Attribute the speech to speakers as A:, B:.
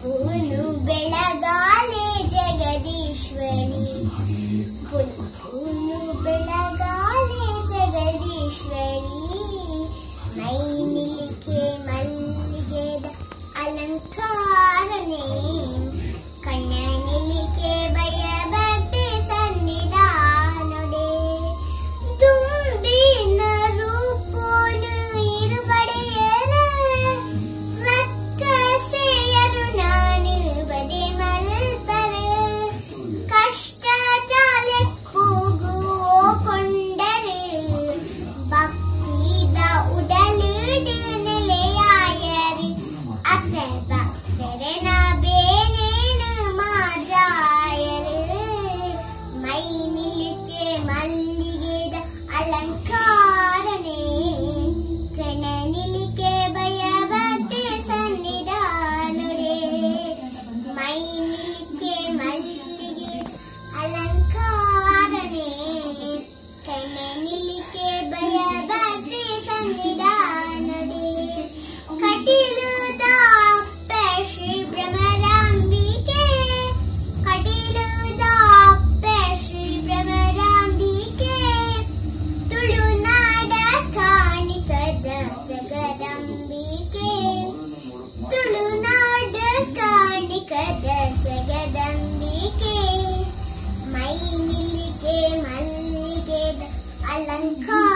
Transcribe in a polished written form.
A: ಪುಲ್ಪುಲು ಬೆಳಗಾಲೆ ಜಗದೀಶ್ವರಿ, ಪುಲ್ಪುಲು ಬೆಳಗಾಲೆ ಜಗದೀಶ್ವರಿ. ಮೈ ನಿಲಿಕೆ ಮಲ್ಲಿಗೆದ ಅಲಂಕಾರನೆ, ಕಣ್ಣ ನಿಲಿಕೆ ಭಯಭಕ್ತಿ ಸನ್ನಿಧಾನೊಡೆ. ತುಂಬಿನ ರೂಪೋನು ಇರುಬಡೆಯರ, ರಕ್ಕಸೆಯರು ನಾನು ಬದೆ ಮಲ್ತರೆ. ಕಷ್ಟದಲೆಪ್ಪುಗು ಕೊಂಡರು, ಭಕ್ತಿದ ಉಡಲುಡು ನೆಲೆಯಾಯರು. ಅಪ್ಪ ಭಕ್ತರನ ಬೇನೇನು ಮಾಜಾಯರು. ಮೈ ನಿಲಿಕೆ ಮಲ್ಲಿಗೆದ ಅಲಂಕಾರನೆ, ಕಣ ನಿಲಿಕೆ ಭಯಭಕ್ತಿ ಸನ್ನಿಧಾನೊಡೆ. ಮೈ ನಿಲಿಕೆ ಮಲ್ಲಿಗೆ ಅಲಂಕಾರನೆ, ಕಣ ನಿಲಿಕೆ ಭಯಭಕ್ತಿ ಸನ್ನಿಧಾನೊಡೆ. ಕಟೀಲುದ ಅಪ್ಪ ಶ್ರೀ ಭ್ರಮರಾಂಬಿಕೆ, ಕಟೀಲುದ ಅಪ್ಪ ಶ್ರೀ ಭ್ರಮರಾಂಬಿಕೆ. ತುಳುನಾಡ ಕಾಣಿಕದ ಜಗದಂಬಿಕೆ, ತುಳುನಾಡ ಕಾಣಿಕದ ಜಗದಂಬಿಕೆ. ಮೈ ನಿಲಿಕೆ ಮಲ್ಲಿಗೆದ ಅಲಂಕಾರ